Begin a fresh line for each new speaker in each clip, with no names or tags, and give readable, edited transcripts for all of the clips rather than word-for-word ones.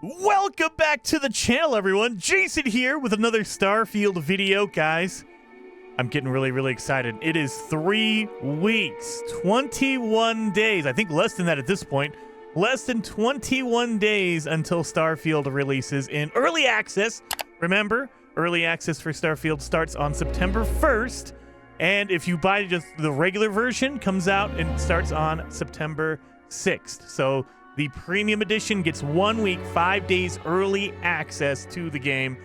Welcome back to the channel, everyone. Jason here with another Starfield video, guys. I'm getting really excited. It is 3 weeks, 21 days. I think less than that at this point. Less than 21 days until Starfield releases in early access. Remember, early access for Starfield starts on September 1st. And if you buy just the regular version, comes out and starts on September 6th. So the premium edition gets 1 week, 5 days early access to the game.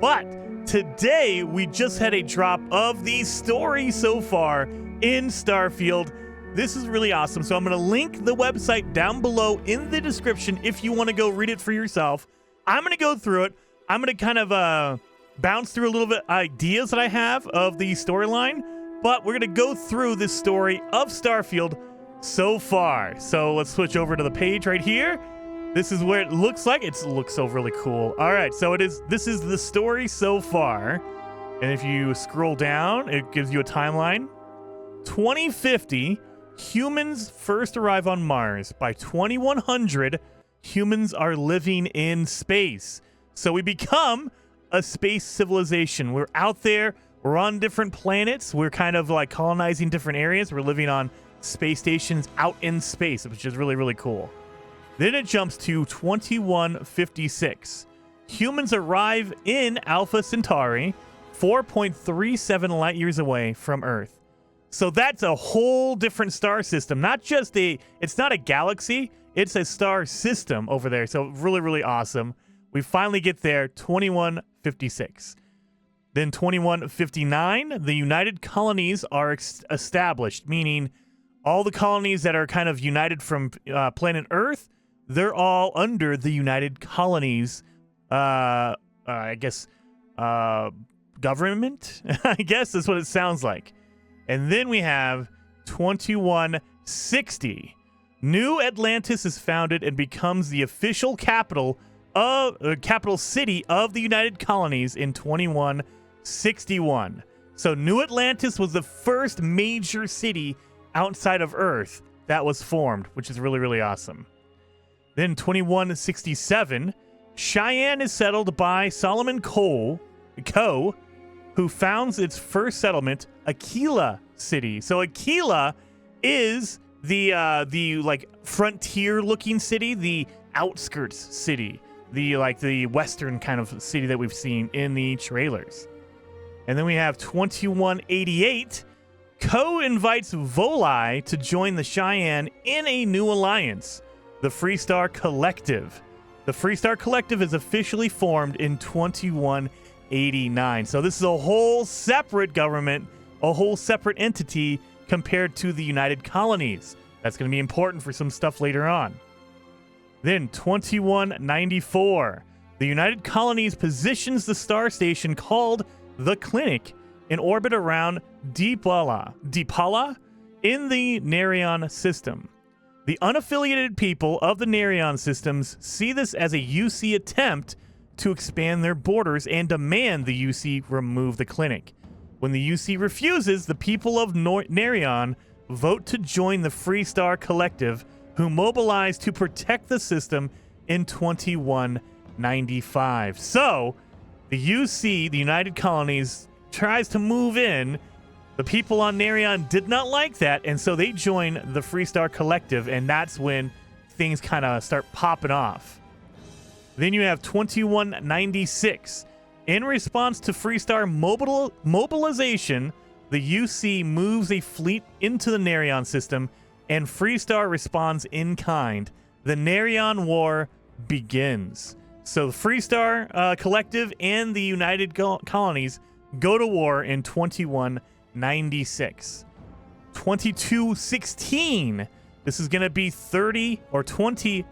But today, we just had a drop of the story so far in Starfield. This is really awesome. So I'm going to link the website down below in the description if you want to go read it for yourself. I'm going to go through it. I'm going to kind of bounce through a little bit ideas that I have of the storyline. But we're going to go through this story of Starfield so far. So let's switch over to the page right here. This is where it looks like. It looks so really cool. All right, so this is the story so far. And if you scroll down, it gives you a timeline. 2050, humans first arrive on Mars. By 2100, humans are living in space. So we become a space civilization. We're out there. We're on different planets. We're kind of like colonizing different areas. We're living on space stations out in space, which is really cool. Then it jumps to 2156. Humans arrive in Alpha Centauri, 4.37 light years away from Earth. So that's a whole different star system. It's not a galaxy, it's a star system over there. So really awesome. We finally get there, 2156. Then 2159, the United Colonies are established, meaning all the colonies that are kind of united from planet Earth, they're all under the United Colonies, government? I guess that's what it sounds like. And then we have 2160. New Atlantis is founded and becomes the official capital city of the United Colonies in 2161. So New Atlantis was the first major city outside of Earth that was formed, which is really awesome. Then 2167, Cheyenne is settled by Solomon Coe, who founds its first settlement, Aquila City. So Aquila is the like frontier-looking city, the outskirts city, the western kind of city that we've seen in the trailers. And then we have 2188. Coe invites Volai to join the Cheyenne in a new alliance, the Freestar Collective. The Freestar Collective is officially formed in 2189. So this is a whole separate government, a whole separate entity compared to the United Colonies. That's going to be important for some stuff later on. Then 2194. The United Colonies positions the star station called the Clinic in orbit around Deepala in the Nerion system. The unaffiliated people of the Nerion systems see this as a UC attempt to expand their borders and demand the UC remove the clinic. When the UC refuses, the people of Nerion vote to join the Freestar Collective, who mobilize to protect the system in 2195. So, the UC, the United Colonies, tries to move in. The people on Nerion did not like that, and so they join the Freestar Collective, and that's when things kind of start popping off. Then you have 2196. In response to Freestar mobilization, the UC moves a fleet into the Nerion system, and Freestar responds in kind. The Nerion War begins. So the Freestar Collective and the United Colonies go to war in 2196. 2216. This is going to be 30 or 20.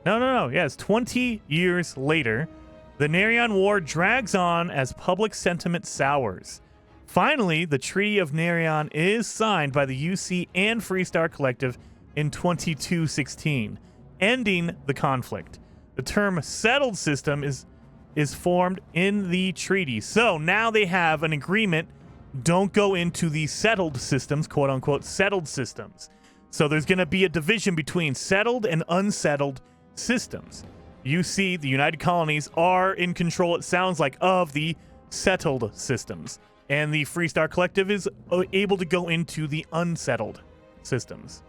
No. Yes, 20 years later. The Nerion War drags on as public sentiment sours. Finally, the Treaty of Nerion is signed by the UC and Freestar Collective in 2216, ending the conflict. The term settled system is formed in the treaty. So now they have an agreement. Don't go into the settled systems, quote unquote, settled systems. So there's going to be a division between settled and unsettled systems. UC, the United Colonies, are in control, it sounds like, of the settled systems. And the Freestar Collective is able to go into the unsettled systems.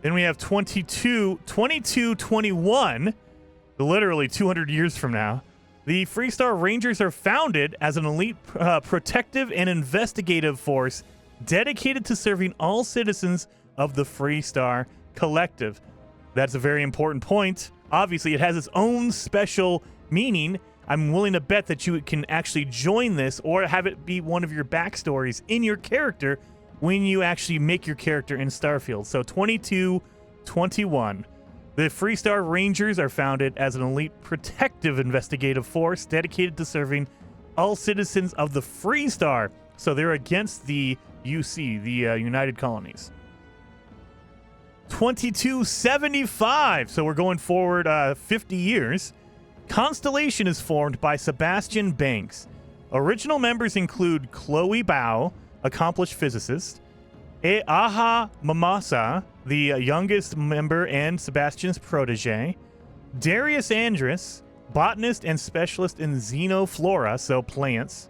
Then we have 2221, literally 200 years from now. The Freestar Rangers are founded as an elite protective and investigative force dedicated to serving all citizens of the Freestar Collective. That's a very important point. Obviously, it has its own special meaning. I'm willing to bet that you can actually join this or have it be one of your backstories in your character when you actually make your character in Starfield. So 2221. The Freestar Rangers are founded as an elite protective investigative force dedicated to serving all citizens of the Freestar. So they're against the UC, the United Colonies. 2275. So we're going forward 50 years. Constellation is formed by Sebastian Banks. Original members include Chloe Bao, accomplished physicist, Aha Mamasa, the youngest member and Sebastian's protege, Darius Andrus, botanist and specialist in xenoflora, so plants,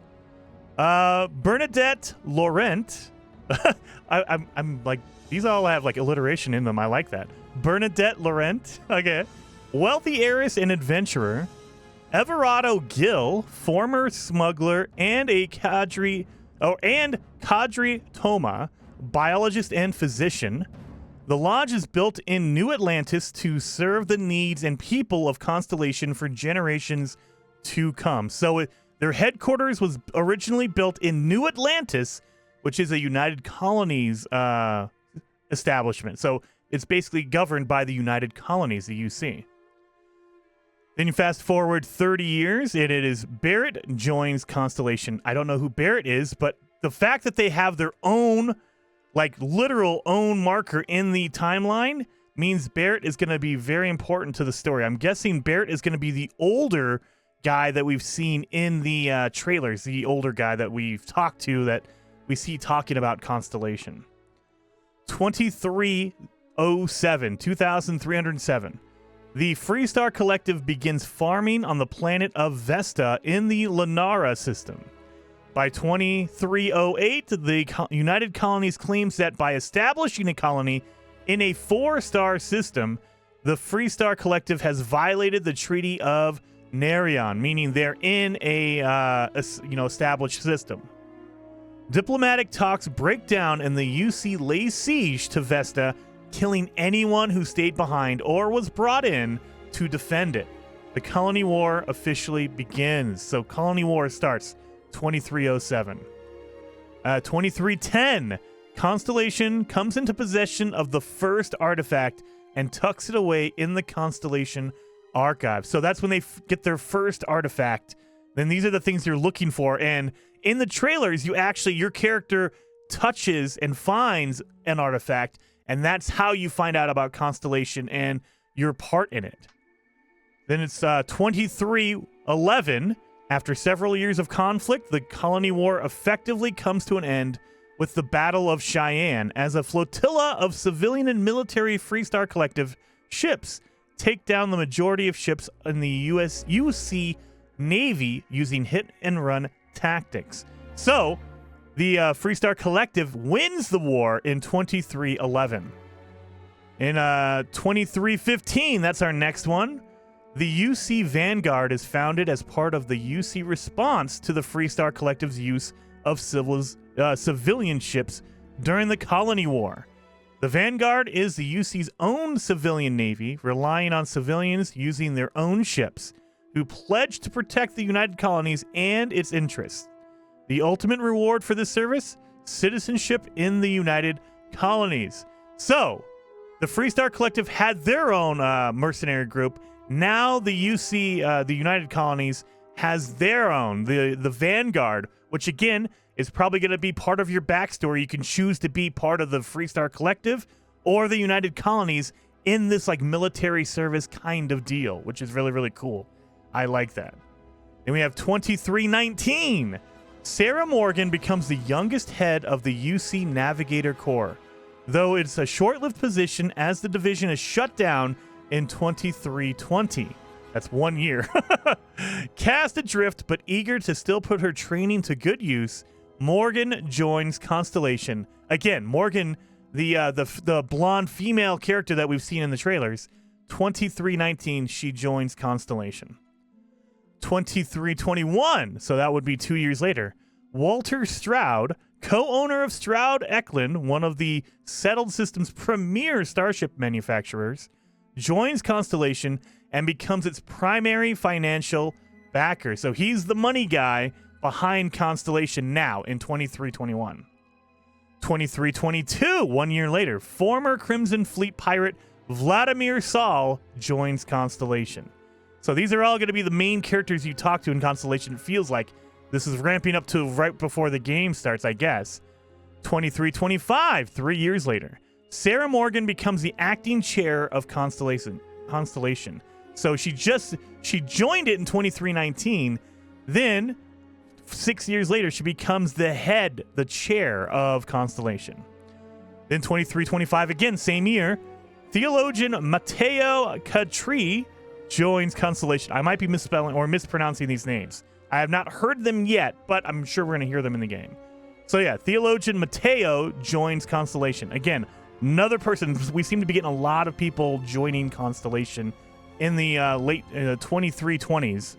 Bernadette Laurent. I'm like, these all have like alliteration in them. I like that. Bernadette Laurent. Okay. Wealthy heiress and adventurer, Everardo Gill, former smuggler, and Kadri Toma, biologist and physician. The lodge is built in New Atlantis to serve the needs and people of Constellation for generations to come. So their headquarters was originally built in New Atlantis, which is a United Colonies establishment. So it's basically governed by the United Colonies, the UC. Then you fast forward 30 years, and it is Barrett joins Constellation. I don't know who Barrett is, but the fact that they have their own, like literal own marker in the timeline means Barrett is going to be very important to the story. I'm guessing Barrett is going to be the older guy that we've seen in the trailers, the older guy that we've talked to, that we see talking about Constellation. 2307. The Freestar Collective begins farming on the planet of Vesta in the Lunara system. By 2308, the United Colonies claims that by establishing a colony in a 4-star system, the Freestar Collective has violated the Treaty of Narion, meaning they're in a established system. Diplomatic talks break down and the UC lays siege to Vesta, killing anyone who stayed behind or was brought in to defend it. The Colony War officially begins. So Colony War starts 2307. 2310, Constellation comes into possession of the first artifact and tucks it away in the Constellation archive. So that's when they get their first artifact. Then these are the things you're looking for. And in the trailers, your character touches and finds an artifact, and that's how you find out about Constellation and your part in it. Then it's 2311. After several years of conflict, the Colony War effectively comes to an end with the Battle of Cheyenne, as a flotilla of civilian and military Freestar Collective ships take down the majority of ships in the UC Navy using hit-and-run tactics. So, the Freestar Collective wins the war in 2311. In 2315, that's our next one. The UC Vanguard is founded as part of the UC response to the Freestar Collective's use of civilian ships during the Colony War. The Vanguard is the UC's own civilian navy, relying on civilians using their own ships, who pledge to protect the United Colonies and its interests. The ultimate reward for this service? Citizenship in the United Colonies. So, the Freestar Collective had their own mercenary group. Now the UC, the United Colonies, has their own, the Vanguard, which again is probably going to be part of your backstory. You can choose to be part of the Freestar Collective or the United Colonies in this like military service kind of deal, which is really, really cool. I like that. Then we have 2319. Sarah Morgan becomes the youngest head of the UC Navigator Corps, though it's a short-lived position as the division is shut down in 2320. That's 1 year. Cast adrift, but eager to still put her training to good use, Morgan joins Constellation. Again, Morgan, the blonde female character that we've seen in the trailers. 2319, she joins Constellation. 2321, so that would be 2 years later. Walter Stroud, co-owner of Stroud Eklund, one of the Settled Systems' premier starship manufacturers, joins Constellation and becomes its primary financial backer. So he's the money guy behind Constellation now in 2321. 2322, 1 year later, former Crimson Fleet pirate Vladimir Saul joins Constellation. So these are all going to be the main characters you talk to in Constellation. It feels like this is ramping up to right before the game starts, I guess. 2325, 3 years later, Sarah Morgan becomes the acting chair of Constellation. So she joined it in 2319. Then 6 years later, she becomes the chair of Constellation. Then 2325 again, same year, theologian Matteo Catri joins Constellation. I might be misspelling or mispronouncing these names. I have not heard them yet, but I'm sure we're going to hear them in the game. So yeah, theologian Matteo joins Constellation. Again, another person. We seem to be getting a lot of people joining Constellation in the late 2320s.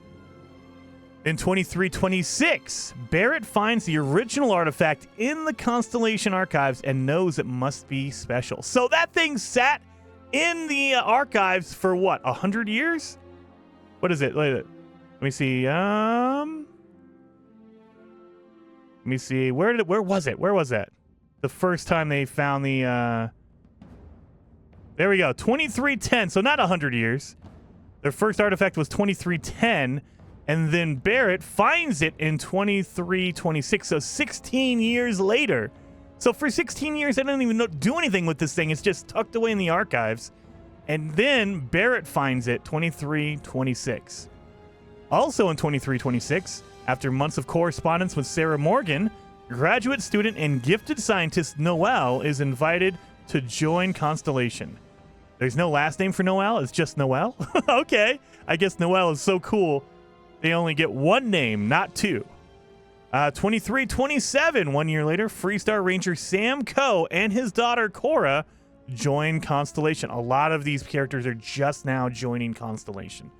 In 2326, Barrett finds the original artifact in the Constellation archives and knows it must be special. So that thing sat in the archives for what, 100 years? What is it? Let me see. Let me see. Where was it? Where was that? The first time they found the there we go. 2310. So not 100 years. Their first artifact was 2310, and then Barrett finds it in 2326. So 16 years later. So for 16 years, I didn't even do anything with this thing. It's just tucked away in the archives. And then Barrett finds it 2326. Also in 2326, after months of correspondence with Sarah Morgan, graduate student and gifted scientist Noel is invited to join Constellation. There's no last name for Noel. It's just Noel. Okay. I guess Noel is so cool. They only get one name, not two. 2327, 1 year later, Freestar Ranger Sam Coe and his daughter Cora join Constellation. A lot of these characters are just now joining Constellation.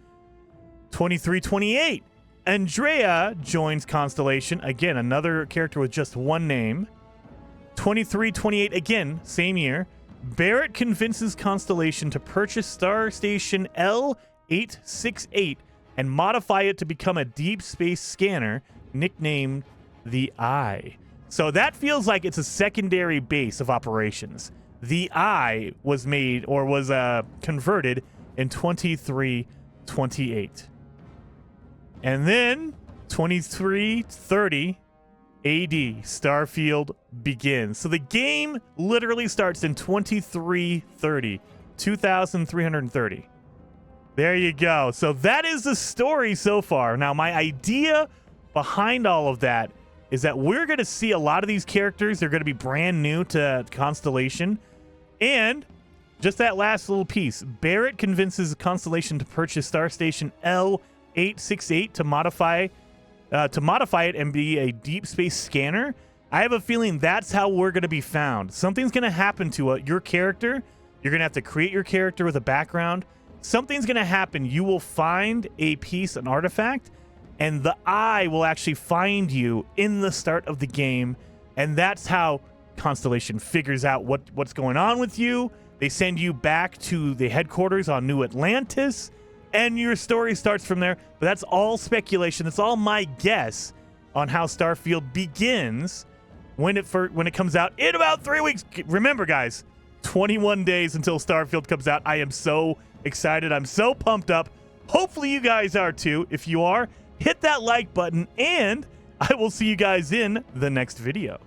2328, Andrea joins Constellation. Again, another character with just one name. 2328, again, same year. Barrett convinces Constellation to purchase Star Station L868 and modify it to become a deep space scanner nicknamed the Eye. So that feels like it's a secondary base of operations. The Eye was made or was converted in 2328. And then 2330 AD, Starfield begins. So the game literally starts in 2330, 2330. There you go. So that is the story so far. Now, my idea behind all of that is that we're going to see a lot of these characters. They're going to be brand new to Constellation. And just that last little piece, Barrett convinces Constellation to purchase Star Station L868 to modify it and be a deep space scanner. I have a feeling that's how we're going to be found. Something's going to happen to your character. You're going to have to create your character with a background. Something's going to happen. You will find a piece, an artifact, and the Eye will actually find you in the start of the game. And that's how Constellation figures out what's going on with you. They send you back to the headquarters on New Atlantis, and your story starts from there. But that's all speculation. That's all my guess on how Starfield begins when it comes out in about 3 weeks. Remember, guys, 21 days until Starfield comes out. I am so excited. I'm so pumped up. Hopefully you guys are too. If you are, hit that like button, and I will see you guys in the next video.